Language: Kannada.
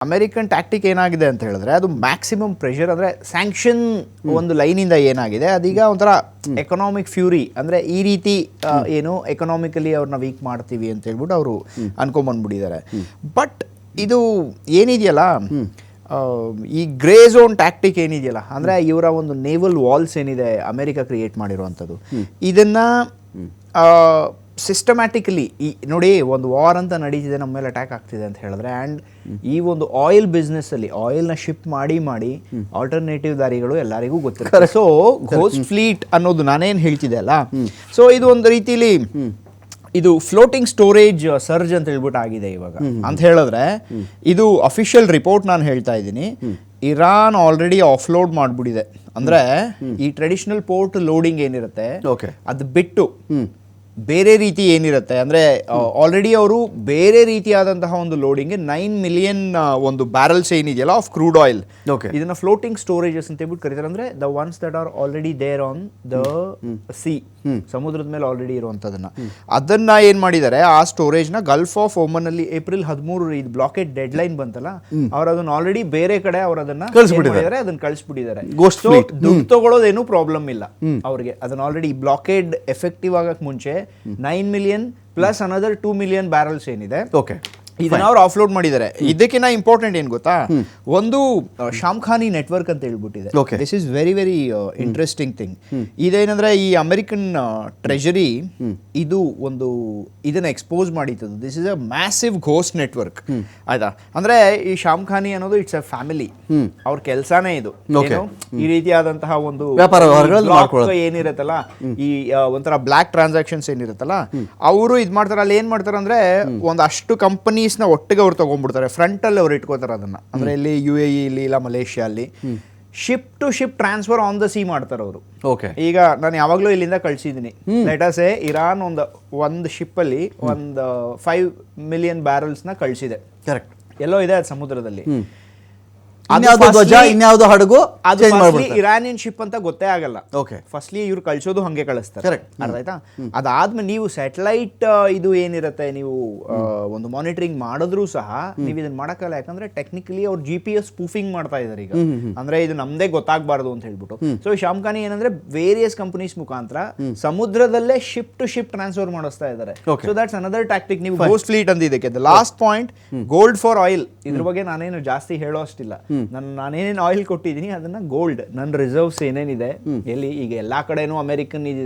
ಅಮೆರಿಕನ್ ಟ್ಯಾಕ್ಟಿಕ್ ಏನಾಗಿದೆ ಅಂತ ಹೇಳಿದ್ರೆ ಅದು ಮ್ಯಾಕ್ಸಿಮಮ್ ಪ್ರೆಷರ್ ಅಂದರೆ ಸ್ಯಾಂಕ್ಷನ್ ಒಂದು ಲೈನಿಂದ ಏನಾಗಿದೆ ಅದೀಗ ಒಂಥರ ಎಕನಾಮಿಕ್ ಫ್ಯೂರಿ ಅಂದರೆ ಈ ರೀತಿ ಏನು ಎಕನಾಮಿಕಲಿ ಅವ್ರನ್ನ ವೀಕ್ ಮಾಡ್ತೀವಿ ಅಂತ ಹೇಳ್ಬಿಟ್ಟು ಅವರು ಅನ್ಕೊಂಬಂದ್ಬಿಟ್ಟಿದ್ದಾರೆ. ಬಟ್ ಇದು ಏನಿದೆಯಲ್ಲ ಈ ಗ್ರೇ ಝೋನ್ ಟ್ಯಾಕ್ಟಿಕ್ ಏನಿದೆಯಲ್ಲ ಅಂದರೆ ಇವರ ಒಂದು ನೇವಲ್ ವಾಲ್ಸ್ ಏನಿದೆ ಅಮೆರಿಕ ಕ್ರಿಯೇಟ್ ಮಾಡಿರುವಂಥದ್ದು ಇದನ್ನು ಸಿಸ್ಟಮ್ಯಾಟಿಕಲಿ ನೋಡಿ ಒಂದು ವಾರ್ ಅಂತ ನಡೀತಿದೆ, ನಮ್ಮ ಮೇಲೆ ಅಟ್ಯಾಕ್ ಆಗ್ತಿದೆ ಅಂತ ಹೇಳಿದ್ರೆ ಆ್ಯಂಡ್ ಈ ಒಂದು ಆಯಿಲ್ ಬಿಸ್ನೆಸ್ಸಲ್ಲಿ ಆಯಿಲ್ನ ಶಿಪ್ ಮಾಡಿ ಆಲ್ಟರ್ನೇಟಿವ್ ದಾರಿಗಳು ಎಲ್ಲರಿಗೂ ಗೊತ್ತಿರುತ್ತೆ. ಸೊ ಘೋಸ್ಟ್ ಫ್ಲೀಟ್ ಅನ್ನೋದು ನಾನೇನು ಹೇಳ್ತಿದ್ದೆ ಅಲ್ಲ, ಸೊ ಇದು ಒಂದು ರೀತಿಲಿ ಇದು ಫ್ಲೋಟಿಂಗ್ ಸ್ಟೋರೇಜ್ ಸರ್ಜ್ ಅಂತ ಹೇಳ್ಬಿಟ್ಟು ಆಗಿದೆ ಇವಾಗ ಅಂತ ಹೇಳಿದ್ರೆ ಇದು ಅಫಿಷಿಯಲ್ ರಿಪೋರ್ಟ್ ನಾನು ಹೇಳ್ತಾ ಇದ್ದೀನಿ. ಇರಾನ್ ಆಲ್ರೆಡಿ ಆಫ್ಲೋಡ್ ಮಾಡಿಬಿಟ್ಟಿದೆ. ಅಂದರೆ ಈ ಟ್ರೆಡಿಷನಲ್ ಪೋರ್ಟ್ ಲೋಡಿಂಗ್ ಏನಿರುತ್ತೆ ಅದು ಬಿಟ್ಟು ಬೇರೆ ರೀತಿ ಏನಿರುತ್ತೆ ಅಂದರೆ ಆಲ್ರೆಡಿ ಅವರು ಬೇರೆ ರೀತಿಯಾದಂತಹ ಒಂದು ಲೋಡಿಂಗ್ಗೆ 9 ಮಿಲಿಯನ್ ಒಂದು ಬ್ಯಾರಲ್ಸ್ ಏನಿದೆಯಲ್ಲ ಆಫ್ ಕ್ರೂಡ್ ಆಯಿಲ್ ಇದನ್ನ ಫ್ಲೋಟಿಂಗ್ ಸ್ಟೋರೇಜಸ್ ಅಂತ ಹೇಳ್ಬಿಟ್ಟು ಕರೀತಾರೆ. ಅಂದರೆ the ones that are already there on the sea, ಸಮುದ್ರದ ಮೇಲೆ ಆಲ್ರೆಡಿ ಇರುವಂಥದ್ದನ್ನ ಅದನ್ನ ಏನು ಮಾಡಿದ್ದಾರೆ ಆ ಸ್ಟೋರೇಜ್ನ ಗಲ್ಫ್ ಆಫ್ ಓಮನ್ ಅಲ್ಲಿ ಏಪ್ರಿಲ್ 13 ಇದು ಬ್ಲಾಕೆಟ್ ಡೆಡ್ ಲೈನ್ ಬಂತಲ್ಲ ಅವ್ರು ಅದನ್ನ ಆಲ್ರೆಡಿ ಬೇರೆ ಕಡೆ ಅವ್ರು ಅದನ್ನ ಅದನ್ನ ಕಳಿಸ್ಬಿಟ್ಟಿದ್ದಾರೆ. ದುಡ್ಡು ತಗೊಳ್ಳೋದೇನು ಪ್ರಾಬ್ಲಮ್ ಇಲ್ಲ ಅವ್ರಿಗೆ. ಅದನ್ನ ಆಲ್ರೆಡಿ ಬ್ಲಾಕೆಡ್ ಎಫೆಕ್ಟಿವ್ ಆಗಕ್ಕೆ ಮುಂಚೆ 9 million plus another 2 million barrels ಏನಿದೆ ಇದನ್ನ ಅವ್ರು ಆಫ್ಲೋಡ್ ಮಾಡಿದ್ದಾರೆ. ಇದಕ್ಕಿಂತ ಇಂಪಾರ್ಟೆಂಟ್ ಏನು ಗೊತ್ತಾ, ಒಂದು ಶಾಮ್ಖಾನಿ ನೆಟ್ವರ್ಕ್ ಅಂತ ಹೇಳ್ಬಿಟ್ಟಿದೆ. This is very very interesting thing. ಇದೇನಂದ್ರೆ ಈ ಅಮೆರಿಕನ್ ಟ್ರೆಜರಿ ಇದು ಒಂದು ಇದನ್ನ ಎಕ್ಸ್ಪೋಸ್ ಮಾಡಿತ್ತು. This is a massive ghost network ಆಯ್ತಾ. ಅಂದ್ರೆ ಈ ಶಾಮ್ಖಾನಿ ಅನ್ನೋದು ಇಟ್ಸ್ ಅ ಫ್ಯಾಮಿಲಿ, ಅವ್ರ ಕೆಲ್ಸಾನೇ ಇದು. ಈ ರೀತಿಯಾದಂತಹ ಒಂದು ಏನಿರುತ್ತಲ್ಲ ಈ ಒಂಥರ ಬ್ಲಾಕ್ ಟ್ರಾನ್ಸಾಕ್ಷನ್ಸ್ ಏನಿರುತ್ತಲ್ಲ ಅವರು ಇದ್ ಮಾಡ್ತಾರೆ. ಅಲ್ಲಿ ಏನ್ ಮಾಡ್ತಾರೆ ಅಂದ್ರೆ ಒಂದಷ್ಟು ಕಂಪನಿ ಒಟ್ಟಿಗೆ ಅವ್ರು ತಗೊಂಡ್ಬಿಡ್ತಾರೆ, ಫ್ರಂಟ್ ಅಲ್ಲಿ ಅವ್ರು ಇಟ್ಕೋತಾರೆ ಅದನ್ನ. ಅಂದ್ರೆ ಇಲ್ಲಿ UAE ಇಲ್ಲಿ ಇಲ್ಲ ಮಲೇಷಿಯಾ ಅಲ್ಲಿ ship to ship transfer on the sea ಮಾಡ್ತಾರೆ ಅವರು. ಈಗ ನಾನು ಯಾವಾಗ್ಲೂ ಇಲ್ಲಿಂದ ಕಳ್ಸಿದೀನಿ, ಲೆಟಸ್ ಇರಾನ್ ಒಂದು ಶಿಪ್ ಅಲ್ಲಿ ಒಂದು 5 ಮಿಲಿಯನ್ ಬ್ಯಾರಲ್ಸ್ ನ ಕಳ್ಸಿದೆ. ಕರೆಕ್ಟ್, ಎಲ್ಲೋ ಇದೆ ಅದು ಸಮುದ್ರದಲ್ಲಿ. ಇನ್ಯಾವುದು ಹಡಗು ಇರಾನಿಯನ್ ಶಿಪ್ ಅಂತ ಗೊತ್ತೇ ಆಗಲ್ಲ. ಫಸ್ಟ್ಲಿ ಇವ್ರು ಕಳ್ಸೋದು ಹಂಗೆ ಕಳಿಸ್ತಾರೆ, ಅರ್ಥ ಆಯ್ತಾ. ಅದಾದ್ಮೇಲೆ ನೀವು ಸ್ಯಾಟಲೈಟ್ ಇದು ಏನಿರುತ್ತೆ ನೀವು ಒಂದು ಮಾನಿಟರಿಂಗ್ ಮಾಡಿದ್ರು ಸಹ ನೀವು ಇದನ್ನ ಮಾಡಕ್ಕಲ್ಲ. ಯಾಕಂದ್ರೆ ಟೆಕ್ನಿಕಲಿ ಅವ್ರು GPS ಸ್ಪೂಫಿಂಗ್ ಮಾಡ್ತಾ ಇದಾರೆ ಈಗ. ಅಂದ್ರೆ ಇದು ನಮ್ದೇ ಗೊತ್ತಾಗಬಾರ್ದು ಅಂತ ಹೇಳ್ಬಿಟ್ಟು. ಸೊ ಶಾಮ್ಖಾನಿ ಏನಂದ್ರೆ ವೇರಿಯಸ್ ಕಂಪನೀಸ್ ಮುಖಾಂತರ ಸಮುದ್ರದಲ್ಲೇ ಶಿಪ್ ಟು ಶಿಪ್ ಟ್ರಾನ್ಸ್ಫರ್ ಮಾಡಿಸ್ತಾ ಇದ್ದಾರೆ. So that's another tactic. ನೀವು ಗೋಸ್ಟ್ ಫ್ಲೀಟ್ ಅಂತ ಇದಕ್ಕೆ last point gold for oil. ಇದ್ರ ಬಗ್ಗೆ ನಾನೇನು ಜಾಸ್ತಿ ಹೇಳೋ ಅಷ್ಟಿಲ್ಲ. ನಾನೇನೇನು ಆಯಿಲ್ ಕೊಟ್ಟಿದ್ದೀನಿ ಅದನ್ನ ಗೋಲ್ಡ್ ನನ್ನ ರಿಸರ್ವ್ಸ್ ಏನೇನಿದೆ ಎಲ್ಲಿ ಈಗ ಎಲ್ಲಾ ಕಡೆನೂ ಅಮೆರಿಕನ್ ಇದಿದೆ